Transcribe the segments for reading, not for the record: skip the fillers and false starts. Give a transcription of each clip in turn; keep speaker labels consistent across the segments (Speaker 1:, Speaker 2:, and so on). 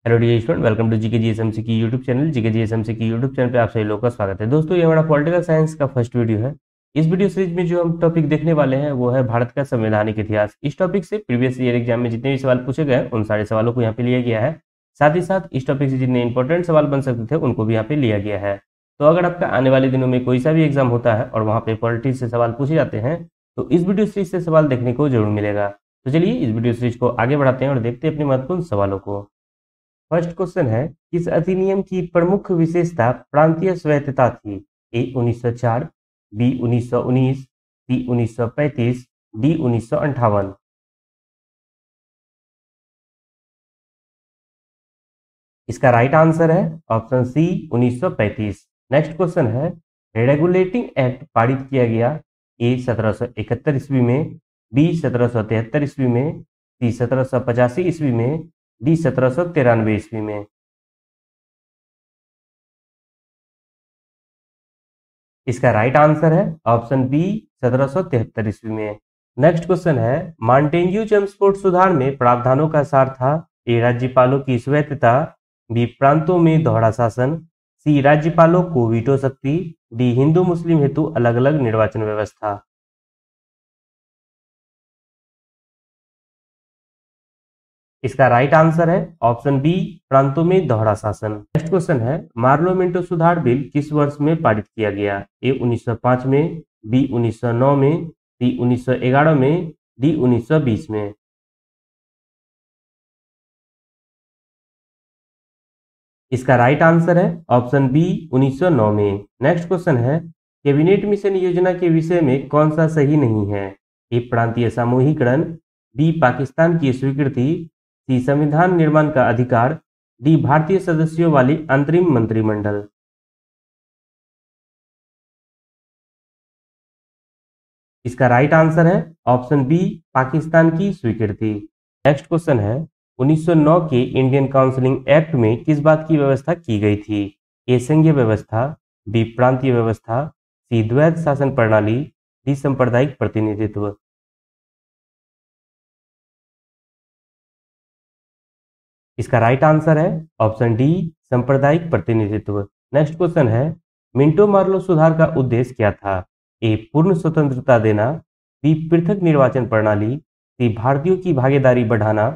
Speaker 1: Hello dear student, welcome to GK GSMC की YouTube channel. GK GSMC की YouTube channel पे आप सभी लोगों का स्वागत है। दोस्तों, ये हमारा पॉलिटिकल साइंस का फर्स्ट वीडियो है। इस वीडियो सीरीज में जो हम टॉपिक देखने वाले हैं वो है भारत का संवैधानिक इतिहास। इस टॉपिक से प्रीवियस ईयर एग्जाम में जितने भी सवाल पूछे गए उन सारे सवालों को यहाँ पे लिया गया है। साथ ही साथ इस टॉपिक से जितने इंपॉर्टेंट सवाल बन सकते थे उनको भी यहाँ पे लिया गया है। तो अगर आपका आने वाले दिनों में कोई सा भी एग्जाम होता है और वहाँ पे पॉलिटिक्स से सवाल पूछे जाते हैं तो इस वीडियो सीरीज से सवाल देखने को जरूर मिलेगा। तो चलिए इस वीडियो सीरीज को आगे बढ़ाते हैं और देखते हैं अपने महत्वपूर्ण सवालों को। फर्स्ट क्वेश्चन है, किस अधिनियम की प्रमुख विशेषता प्रांतीय स्वायत्तता थी? ए 1904, बी 1919, सी 1935, डी 1958। इसका राइट आंसर है ऑप्शन सी 1935। नेक्स्ट क्वेश्चन है, रेगुलेटिंग एक्ट पारित किया गया ए 1771 ईस्वी में, बी 1773 ईस्वी में, सी 1785 ईस्वी में, डी 1793 ईस्वी में। इसका राइट आंसर है ऑप्शन बी 1773 ईस्वी में। नेक्स्ट क्वेश्चन है, मॉन्टेग्यू चेम्सफोर्ड सुधार में प्रावधानों का सार था? ए राज्यपालों की स्वायत्तता, बी प्रांतों में दोहरा शासन, सी राज्यपालों को वीटो शक्ति, डी हिंदू मुस्लिम हेतु अलग अलग निर्वाचन व्यवस्था। इसका राइट आंसर है ऑप्शन बी प्रांतों में दोहरा शासन। नेक्स्ट क्वेश्चन है, पार्लियामेंट सुधार बिल किस वर्ष में पारित किया गया? ए 1905 में, बी 1909 में, सी 1911 में, डी 1920 में। इसका राइट आंसर है ऑप्शन बी 1909 में। नेक्स्ट क्वेश्चन है, कैबिनेट मिशन योजना के विषय में कौन सा सही नहीं है? ए प्रांतीय समूहीकरण, बी पाकिस्तान की स्वीकृति, सी संविधान निर्माण का अधिकार, डी भारतीय सदस्यों वाली अंतरिम मंत्रिमंडल। इसका राइट आंसर है ऑप्शन बी पाकिस्तान की स्वीकृति। नेक्स्ट क्वेश्चन है, 1909 के इंडियन काउंसिलिंग एक्ट में किस बात की व्यवस्था की गई थी? ए संघीय व्यवस्था, बी प्रांतीय व्यवस्था, सी द्वैध शासन प्रणाली, डी सांप्रदायिक प्रतिनिधित्व। इसका राइट आंसर है ऑप्शन डी सांप्रदायिक प्रतिनिधित्व। नेक्स्ट क्वेश्चन है, मिंटो मार्लो सुधार का उद्देश्य क्या था? ए पूर्ण स्वतंत्रता देना, बी पृथक निर्वाचन प्रणाली, सी भारतीयों की भागीदारी बढ़ाना,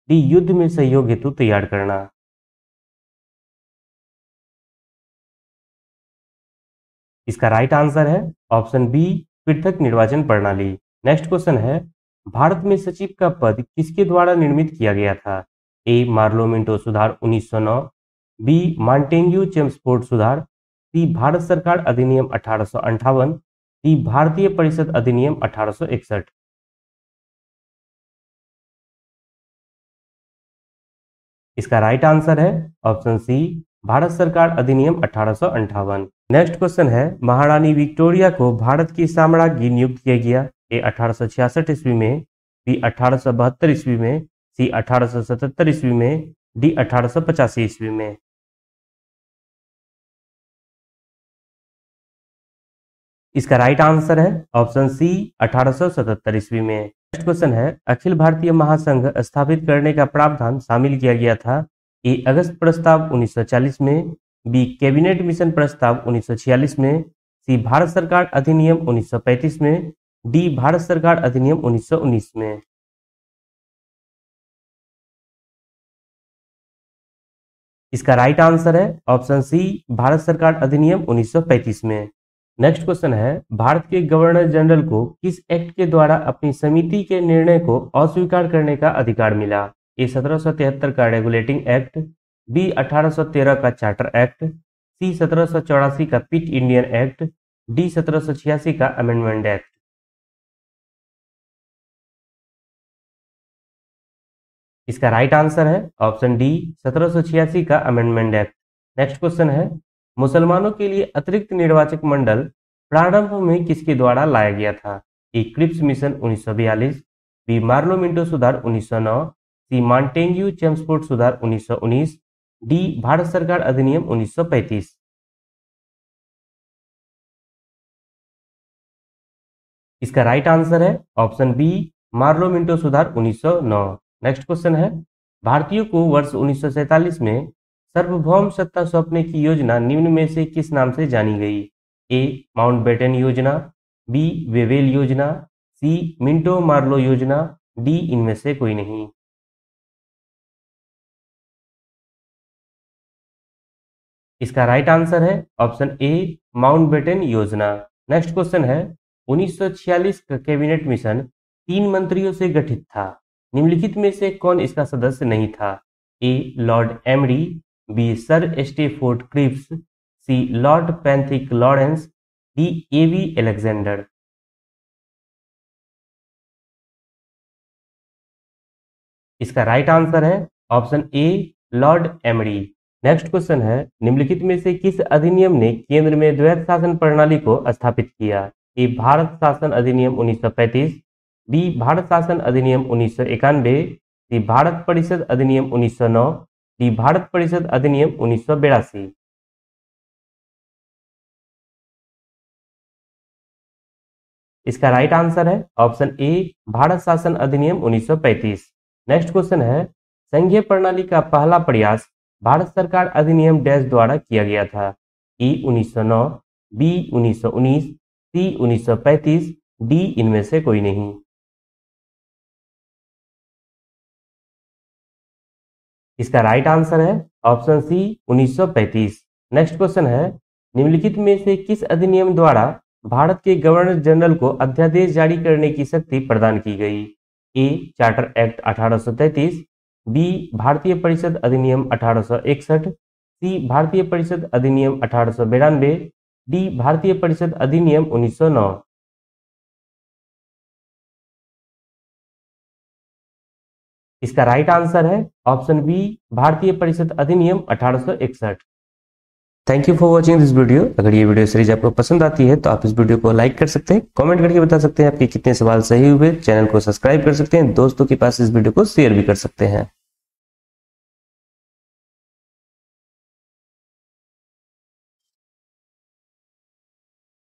Speaker 1: डी युद्ध में सहयोग हेतु तैयार करना। इसका राइट आंसर है ऑप्शन बी पृथक निर्वाचन प्रणाली। नेक्स्ट क्वेश्चन है, भारत में सचिव का पद किसके द्वारा निर्मित किया गया था? ए मार्लो मिंटो सुधार 1909, बी मॉन्टेग्यू चेम्सफोर्ड सुधार, सी भारत सरकार अधिनियम 1858, डी भारतीय परिषद अधिनियम 1861। इसका राइट आंसर है ऑप्शन सी भारत सरकार अधिनियम 1858। नेक्स्ट क्वेश्चन है, महारानी विक्टोरिया को भारत की साम्राज्ञी नियुक्त किया गया? ए 1866 ईस्वी में, बी 1872 ईस्वी में, सी 1877 ईस्वी में, डी 1885 ईस्वी में। इसका राइट आंसर है ऑप्शन सी 1877 ईस्वी में। नेक्स्ट क्वेश्चन है, अखिल भारतीय महासंघ स्थापित करने का प्रावधान शामिल किया गया था? ए अगस्त प्रस्ताव 1940 में, बी कैबिनेट मिशन प्रस्ताव 1946 में, सी भारत सरकार अधिनियम 1935 में, डी भारत सरकार अधिनियम 1919 में। इसका राइट आंसर है ऑप्शन सी भारत सरकार अधिनियम 1935 में। नेक्स्ट क्वेश्चन है, भारत के गवर्नर जनरल को किस एक्ट के द्वारा अपनी समिति के निर्णय को अस्वीकार करने का अधिकार मिला? ए 1773 का रेगुलेटिंग एक्ट, बी 1813 का चार्टर एक्ट, सी 1784 का पिट इंडियन एक्ट, डी 1786 का अमेंडमेंट एक्ट। इसका राइट आंसर है ऑप्शन डी 1786 का अमेंडमेंट एक्ट। नेक्स्ट क्वेश्चन है, मुसलमानों के लिए अतिरिक्त निर्वाचक मंडल प्रारंभ में किसके द्वारा लाया गया था? A Cripps mission 1942, B Morley Minto सुधार 1909, सी मॉन्टेग्यू चेम्सफोर्ड सुधार 1919, डी भारत सरकार अधिनियम 1935। इसका राइट आंसर है ऑप्शन बी मार्लो मिंटो सुधार 1909। नेक्स्ट क्वेश्चन है, भारतीयों को वर्ष 1947 में सार्वभौम सत्ता सौंपने की योजना निम्न में से किस नाम से जानी गई? ए. माउंटबेटन योजना, बी. वेवेल योजना, सी. मिंटो मार्लो योजना, डी. इनमें से कोई नहीं। इसका राइट आंसर है ऑप्शन ए, माउंटबेटन योजना। नेक्स्ट क्वेश्चन है, 1946 का कैबिनेट मिशन 3 मंत्रियों से गठित था। निम्नलिखित में से कौन इसका सदस्य नहीं था? A. Lord Amery, B. Sir Stafford Cripps, C. Lord Pethick Lawrence, D. A V. Alexander. इसका राइट आंसर है option A, lord Amery. Next question है, निम्नलिखित में से किस अधिनियम ने केंद्र में द्वैध शासन प्रणाली को स्थापित किया? ए. भारत शासन अधिनियम 1935, बी. भारत शासन अधिनियम 1991, सी. भारत परिषद अधिनियम 1909, डी. भारत परिषद अधिनियम 1982। इसका राइट आंसर है ऑप्शन ए, भारत शासन अधिनियम 1935। नेक्स्ट क्वेश्चन है, संघीय प्रणाली का पहला प्रयास भारत सरकार अधिनियम डैश द्वारा किया गया था? ई. 1909, बी. 1919, सी. 1935, डी. इनमें से कोई नहीं। इसका राइट आंसर है ऑप्शन सी, 1935। नेक्स्ट क्वेश्चन है, निम्नलिखित में से किस अधिनियम द्वारा भारत के गवर्नर जनरल को अध्यादेश जारी करने की शक्ति प्रदान की गई? ए. Charter act 1833, B. भारतीय परिषद अधिनियम 1861, सी. भारतीय परिषद अधिनियम 1892, डी. भारतीय परिषद अधिनियम 1909। इसका राइट आंसर है ऑप्शन बी, भारतीय परिषद अधिनियम 1861। Thank you for watching this video. अगर ये वीडियो सीरीज आपको पसंद आती है तो आप इस वीडियो को लाइक कर सकते हैं, कमेंट करके बता सकते हैं आपके कितने सवाल सही हुए, चैनल को सब्सक्राइब कर सकते हैं, दोस्तों के पास इस वीडियो को शेयर भी कर सकते हैं।